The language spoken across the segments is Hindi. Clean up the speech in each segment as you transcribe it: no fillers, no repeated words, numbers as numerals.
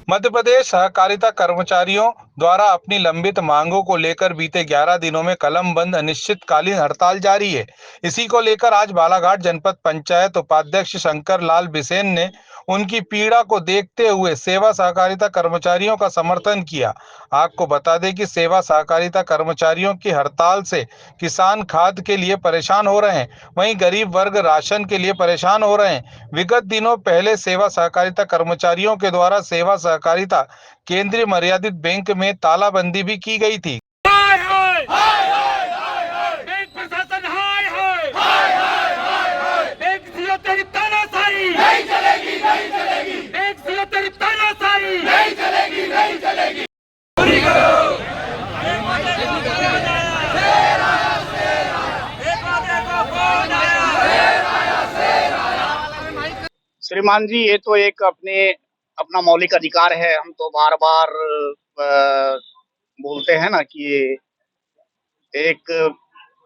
मध्य प्रदेश सहकारिता कर्मचारियों द्वारा अपनी लंबित मांगों को लेकर बीते 11 दिनों में कलम बंद अनिश्चितकालीन हड़ताल जारी है। इसी को लेकर आज बालाघाट जनपद पंचायत उपाध्यक्ष शंकर लाल बिसेन ने उनकी पीड़ा को देखते हुए सेवा सहकारिता कर्मचारियों का समर्थन किया। आपको बता दें कि सेवा सहकारिता कर्मचारियों की हड़ताल से किसान खाद के लिए परेशान हो रहे हैं, वहीं गरीब वर्ग राशन के लिए परेशान हो रहे हैं। विगत दिनों पहले सेवा सहकारिता कर्मचारियों के द्वारा सेवा सहकारिता केंद्रीय मर्यादित बैंक में तालाबंदी भी की गई थी। हाय हाय हाय हाय हाय हाय बैंक प्रशासन हाय हाय हाय हाय हाय हाय बैंक सीओ तेरी तानाशाही नहीं चलेगी नहीं चलेगी बैंक सीओ तेरी तानाशाही नहीं चलेगी नहीं चलेगी पूरी करो। श्रीमान जी, ये तो एक अपना मौलिक अधिकार है। हम तो बार बार बोलते हैं ना कि एक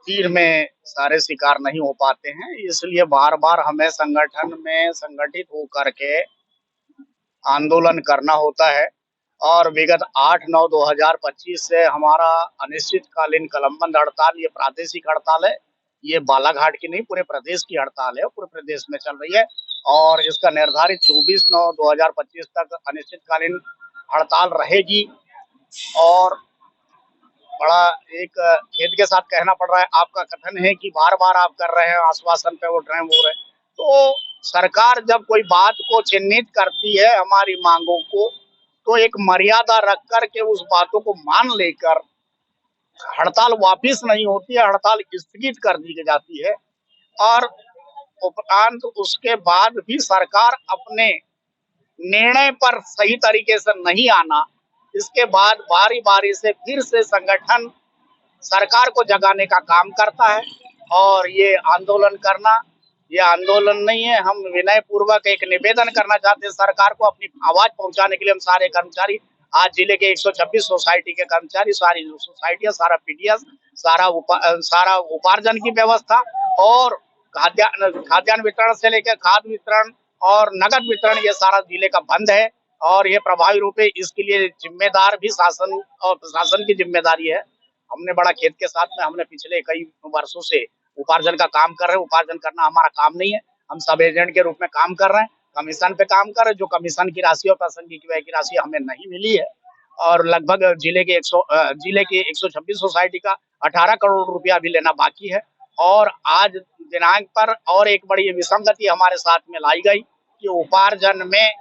तीर में सारे शिकार नहीं हो पाते हैं, इसलिए बार बार हमें संगठन में संगठित होकर के आंदोलन करना होता है। और विगत 8/9/2025 से हमारा अनिश्चितकालीन कलमबंद हड़ताल, ये प्रादेशिक हड़ताल है, ये बालाघाट की नहीं पूरे प्रदेश की हड़ताल है, पूरे प्रदेश में चल रही है। और इसका निर्धारित 24/9/2025 तक अनिश्चितकालीन हड़ताल रहेगी। और बड़ा एक खेद के साथ कहना पड़ रहा है, आपका कथन है कि बार बार आप कर रहे हैं, आश्वासन पे उठ रहे हैं, बोल रहे हैं। तो सरकार जब कोई बात को चिन्हित करती है, हमारी मांगों को, तो एक मर्यादा रख कर के उस बातों को मान लेकर हड़ताल वापिस नहीं होती है, हड़ताल स्थगित कर दी जाती है। और उपरांत उसके बाद भी सरकार अपने निर्णय पर सही तरीके से नहीं आना, इसके बाद बारी बारी से फिर से संगठन सरकार को जगाने का काम करता है। और ये आंदोलन करना, ये आंदोलन नहीं है। हम विनय पूर्वक एक निवेदन करना चाहते हैं सरकार को, अपनी आवाज पहुंचाने के लिए हम सारे कर्मचारी, आज जिले के 126 सोसाइटी के कर्मचारी, सारी सोसाइटियां, सारा पीडीएस, सारा उपार्जन की व्यवस्था और खाद्यान्न वितरण से लेकर खाद वितरण और नगद वितरण, ये सारा जिले का बंद है। और ये प्रभावी रूप से इसके लिए जिम्मेदार भी शासन और प्रशासन की जिम्मेदारी है। हमने बड़ा खेद के साथ में, हमने पिछले कई वर्षों से उपार्जन का काम कर रहे हैं। उपार्जन करना हमारा काम नहीं है, हम सब एजेंट के रूप में काम कर रहे हैं, कमीशन पे काम कर रहे हैं। जो कमीशन की राशि और प्रासंगिक व्यय की राशि हमें नहीं मिली है। और लगभग जिले के 126 सोसाइटी का 18 करोड़ रुपया भी लेना बाकी है। और आज दिनांक पर और एक बड़ी विसंगति हमारे साथ में लाई गई कि उपार्जन में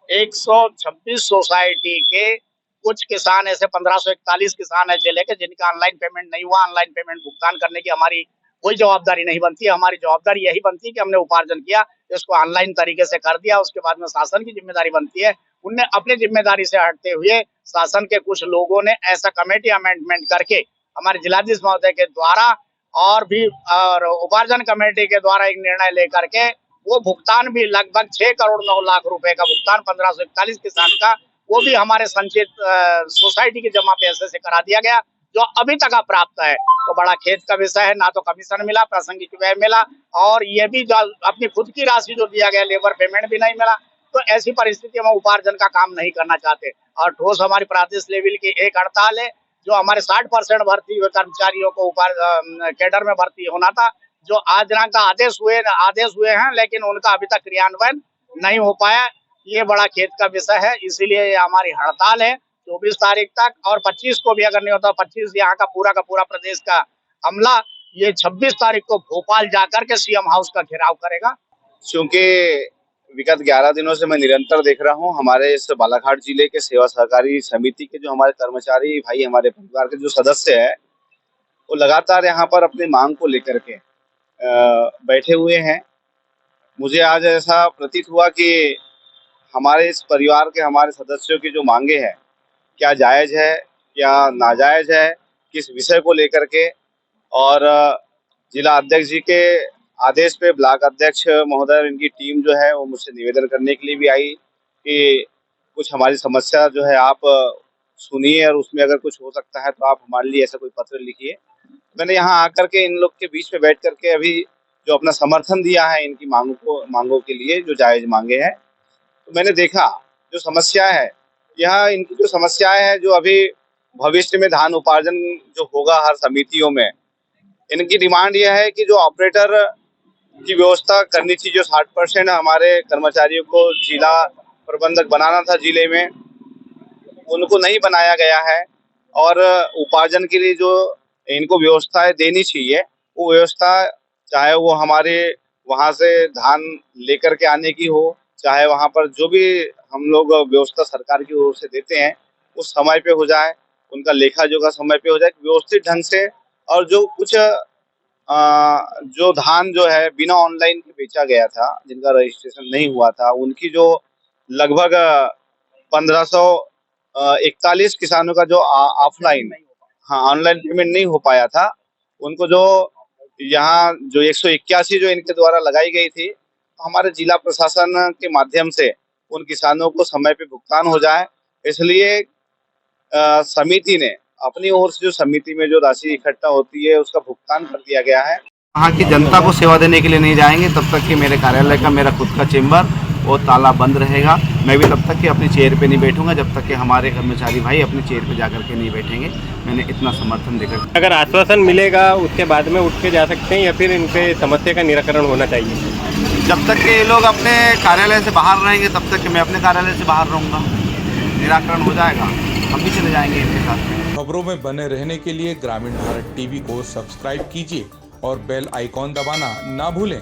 126 सोसाइटी के कुछ किसान, ऐसे 1541 किसान है जिले के, जिनका ऑनलाइन पेमेंट नहीं हुआ। ऑनलाइन पेमेंट भुगतान करने की हमारी कोई जवाबदारी नहीं बनती है। हमारी जवाबदारी यही बनती है कि हमने उपार्जन किया, इसको ऑनलाइन तरीके से कर दिया। उसके बाद में शासन की जिम्मेदारी बनती है। उनने अपनी जिम्मेदारी से हटते हुए शासन के कुछ लोगों ने ऐसा कमेटी अमेंडमेंट करके हमारे जिलाधीश महोदय के द्वारा और भी और उपार्जन कमेटी के द्वारा एक निर्णय लेकर के वो भुगतान भी लगभग 6 करोड़ 9 लाख रुपए का भुगतान 1541 किसान का, वो भी हमारे संचित सोसाइटी के जमा पैसे से करा दिया गया, जो अभी तक अप्राप्त है। तो बड़ा खेद का विषय है, ना तो कमीशन मिला, प्रासंगिक व्यय मिला, और ये भी जो अपनी खुद की राशि जो दिया गया लेबर पेमेंट भी नहीं मिला। तो ऐसी परिस्थिति में उपार्जन का काम नहीं करना चाहते। और ठोस हमारी प्रादेश लेवल की एक हड़ताल है, जो हमारे 60% भर्ती हुए कर्मचारियों को कैडर में भर्ती होना था, जो आज दिनांक का आदेश हुए हैं, लेकिन उनका अभी तक क्रियान्वयन नहीं हो पाया। ये बड़ा खेद का विषय है, इसीलिए ये हमारी हड़ताल है 24 तारीख तक। और 25 को भी अगर नहीं होता, 25 यहाँ का पूरा प्रदेश का अमला ये 26 तारीख को भोपाल जाकर के सीएम हाउस का घेराव करेगा। क्योंकि विगत 11 दिनों से मैं निरंतर देख रहा हूँ, हमारे इस बालाघाट जिले के सेवा सहकारी समिति के जो हमारे कर्मचारी भाई, हमारे परिवार के जो सदस्य है, वो लगातार यहाँ पर अपनी मांग को लेकर के बैठे हुए हैं। मुझे आज ऐसा प्रतीत हुआ कि हमारे इस परिवार के हमारे सदस्यों की जो मांगे हैं, क्या जायज़ है, क्या नाजायज़ है, किस विषय को लेकर के। और जिला अध्यक्ष जी के आदेश पे ब्लॉक अध्यक्ष महोदय और इनकी टीम जो है वो मुझसे निवेदन करने के लिए भी आई कि कुछ हमारी समस्या जो है आप सुनिए, और उसमें अगर कुछ हो सकता है तो आप हमारे लिए ऐसा कोई पत्र लिखिए। मैंने यहाँ आकर के इन लोग के बीच में बैठ करके अभी जो अपना समर्थन दिया है इनकी मांगों के लिए, जो जायज़ मांगे हैं, तो मैंने देखा जो समस्या है, यह इनकी जो समस्याएं हैं, जो अभी भविष्य में धान उपार्जन जो होगा हर समितियों में, इनकी डिमांड यह है कि जो ऑपरेटर की व्यवस्था करनी चाहिए, जो 60% हमारे कर्मचारियों को जिला प्रबंधक बनाना था जिले में, उनको नहीं बनाया गया है। और उपार्जन के लिए जो इनको व्यवस्थाएं देनी चाहिए, वो व्यवस्था चाहे वो हमारे वहां से धान लेकर के आने की हो, चाहे वहां पर जो भी हम लोग व्यवस्था सरकार की ओर से देते हैं उस समय पे हो जाए, उनका लेखा जोखा समय पे हो जाए व्यवस्थित ढंग से। और जो कुछ जो धान जो है बिना ऑनलाइन के बेचा गया था, जिनका रजिस्ट्रेशन नहीं हुआ था, उनकी जो लगभग 1541 किसानों का जो ऑफलाइन ऑनलाइन पेमेंट नहीं हो पाया था, उनको जो यहाँ जो 181 जो इनके द्वारा लगाई गई थी, हमारे जिला प्रशासन के माध्यम से उन किसानों को समय पे भुगतान हो जाए, इसलिए समिति ने अपनी ओर से जो समिति में जो राशि इकट्ठा होती है उसका भुगतान कर दिया गया है। वहाँ की जनता को सेवा देने के लिए नहीं जाएंगे तब तक कि मेरे कार्यालय का मेरा खुद का चेंबर वो ताला बंद रहेगा। मैं भी तब तक कि अपनी चेयर पे नहीं बैठूंगा जब तक कि हमारे कर्मचारी भाई अपनी चेयर पे जाकर के नहीं बैठेंगे। मैंने इतना समर्थन देकर, अगर आश्वासन मिलेगा उसके बाद में उठ के जा सकते हैं या फिर इनके समस्या का निराकरण होना चाहिए? जब तक कि ये लोग अपने कार्यालय से बाहर रहेंगे तब तक कि मैं अपने कार्यालय से बाहर रहूँगा। निराकरण हो जाएगा, हम भी चले जाएंगे इनके साथ। खबरों में बने रहने के लिए ग्रामीण भारत टीवी को सब्सक्राइब कीजिए और बेल आइकॉन दबाना ना भूलें।